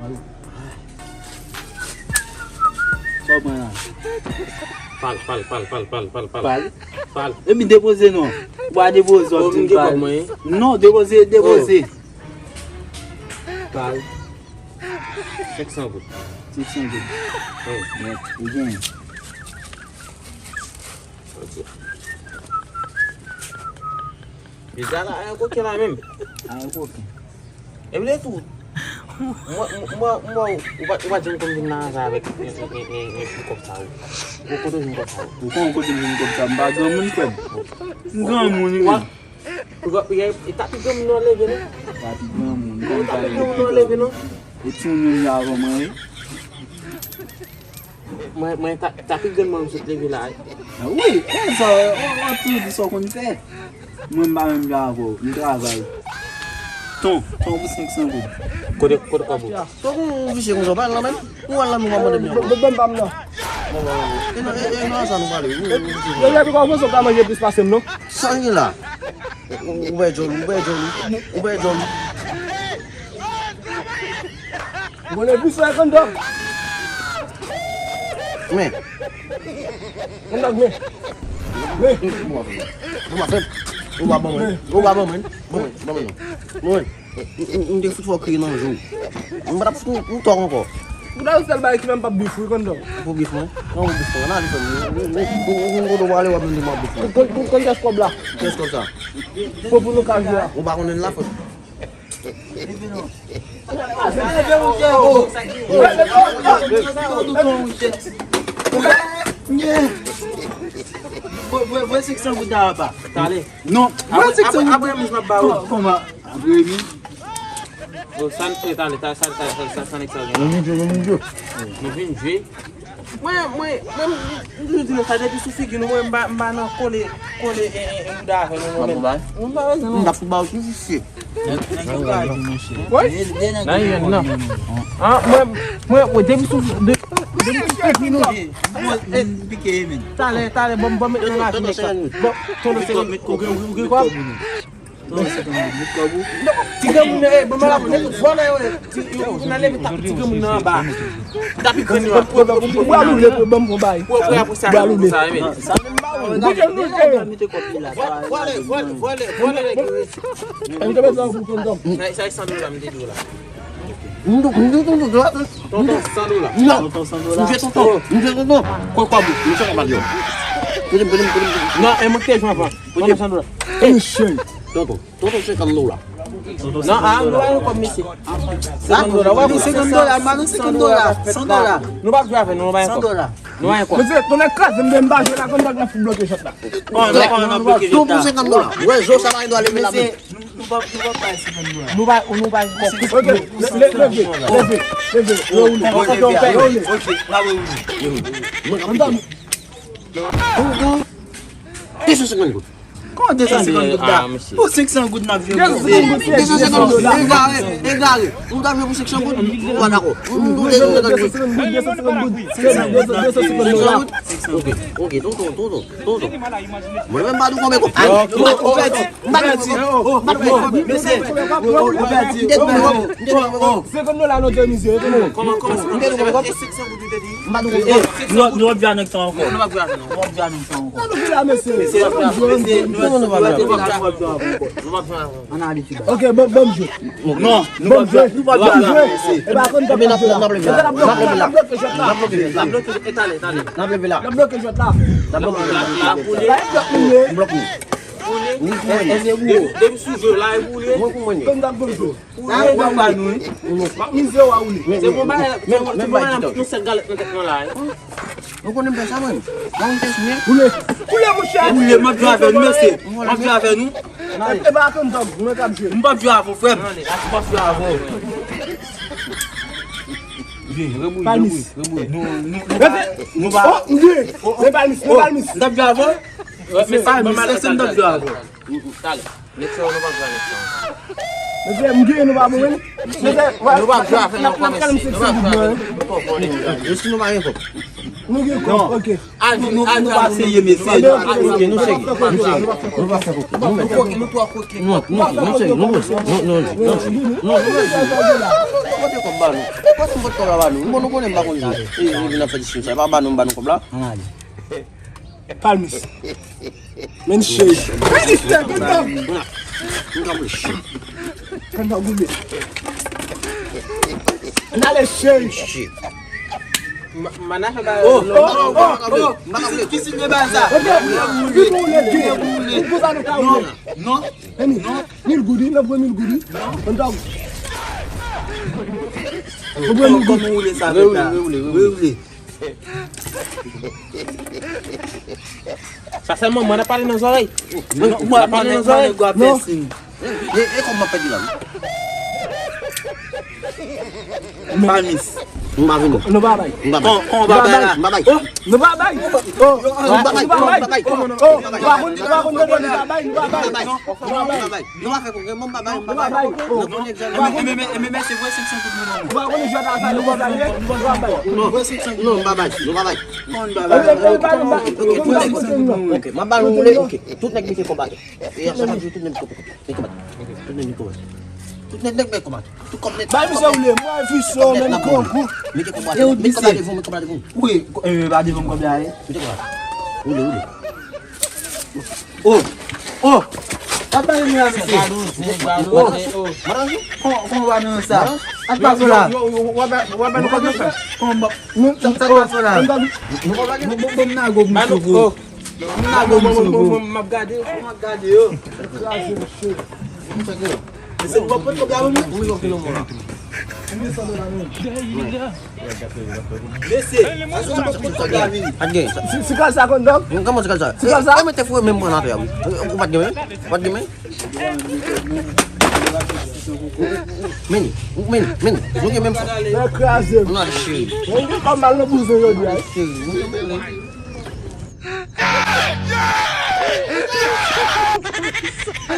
Pal. E mi depose non. Ba depose ou ti pal. Non, depose. Pal. 500 gout. 600 gout. Net, ou gen. Bisa lah ayam kokin lah mem. Ayam kokin. Boleh tu. Ubat jengkol na sabe kok tahu. Ko do jengkol tahu. Ko jengkol tahu ba gamun kan. Gamun ni. Ugat piye tak pigam no lebe ni. Tak pigam. Tak pigam no lebe no. Itu ni ya ko mai tak pigam mau sut lebe lah. Oui, ça tu dis ça qu'on fait. Moi ba même ko, ni travail. Ton pour 500 gout. Kode kabu. So kung visi kung soba lang naman, kung alam mo mamadami ako. Bembam no. Ano saan mo bali? Yaya ko mo so kama je dispassem no. Saan nila? Ubay jol. Boleh bisa kan dok. Me. Endak me. Rumah men. Mon. Hindi football kayo nang zoo. Ang marap ng tong ko. Udah usah baik memang pabrik kan dok. Ako beef mo? Ako beef mo na dito. Kung ko do wale wa hindi mo beef. Kung jas ko bla. Yes ko sa. Populo ka dia. O ba ko nin lafot. Vai 600 gout ba? Tale. Non, vai 600 gout. Abre mesmo baú. Como? Abre mi. O san tale tá san exagero. Não vem ver. Mãe, não tá dentro do figuinho, mãe, não cole mudar, não vai. Não dá futebol que existe. Não. Ah, mãe, deve Pequeno. Tale, vamos meter lá. Tiga mun bamala fona na lebe tak tiga mun na ba tapi kan yo Balu le bam ko bay. ya pour ça Balu le. Voilà. Ang gabe sa ko ndom. Sai $100 me $10. Não. Tonton $100. Não. Qual bu? Não sei mais eu. Belum. Não, é uma queijo, rapaz. Pode $100. Enche. Toto você kan lula. Não, não é como isso. $100, mas não $100. Não vai jogar, não vai. Não é como. Mas tu na casa me embaixo na conta na bloqueio shot lá. Tu você kan lula. Ué, zo sama indo ali mela. Não vai. Isso segundo. Comment 250 gout da? Pour 500 gout na vie. Egal. Não dá mesmo 600 gout. Não dá ko. Ok, tudo. Mulai baru kau meko. Segundo lá no demisé. Comment Nous va bien avec toi encore. Nous va bien avec toi encore. Ok, bon jeu. Non, nous va bien. Et bah quand la bloque je là. Deve sujo lá e bulhe. Comme dans le jeu. C'est bon não se galera não lá. Não quando pensar mano. Não tem isso mesmo. Poulet mon cher. Poulet m'a bien avec nous, merci. M'a bien avec nous. Et bah comme ça, on est capté. M'a bien avec frère. Pas faire avant. Nous va. C'est pas mis. M'a bien avant. Mais pas mais c'est m'a bien avant. Dale. Leção não vai jogar leção. Mas é muito não vai morrer. Não vai jogar, não vai. Isso não vai ir. Nou gen kon, ok. Nou pa seye mese. Ok, nou segi. Nou va fè koke. Nou segi. Kote kom ba nou? Kote mbot kom la ba nou? Mbon nou konen ba konji? Nou vina fè diskin sa. Ba nou kom la? Palmis. Men chey. Men istè, kontan. Nou ka mwè. Kontan goube. Nale chey. Manake ba... Kisi ne ba sa? Non? Mil goudi, nan vwe mil goudi. Kontan. Koman ou le sa? We. Sa selman mwen a pale nan zorey. Mwen go ap sin. E kom mwen pedi la? Palmis. Mba vini. Nou ba bay. Mba bay. On ba bay la. Mba bay. Nou ba bay. Nou va fè koke. Mba bay. Mè se vwe 500 kout moun. Non, mba bay. Ok, mba bay nou moule. Ok, tout nek mi fè kombate. Tout nek mi kombate. Tout kom net. Bay mi se oule, mwen fiso, men kon. Mi ke kombate. Mi kombate voun. Oui, ba di vom kom ya e. Mi te kombate. Oule. Oh! Apa yon yon mese? Maranjou? Kon ba nou sa? Atpa so la? Waban nou kote fè? Atpa so la? Nou kombate? Mwen na go mwen soukou. Mwen na go mwen soukou. Mwen gade. Mwen gade yo. Mese mwen pot ko gade mwen? Mwen yon kilo mwen la. Mese, aso mwen pot ko gade mwen? Adge. Si kal sa kon dog? Yung kamo sa kalsa. Ay, may tefu member nato yaw. Upat game? Upat game? Meni. Yung game member. Mwen krasem. Una de shiri. Mwen gen kon mal nou pouze yo di ay. Shiri.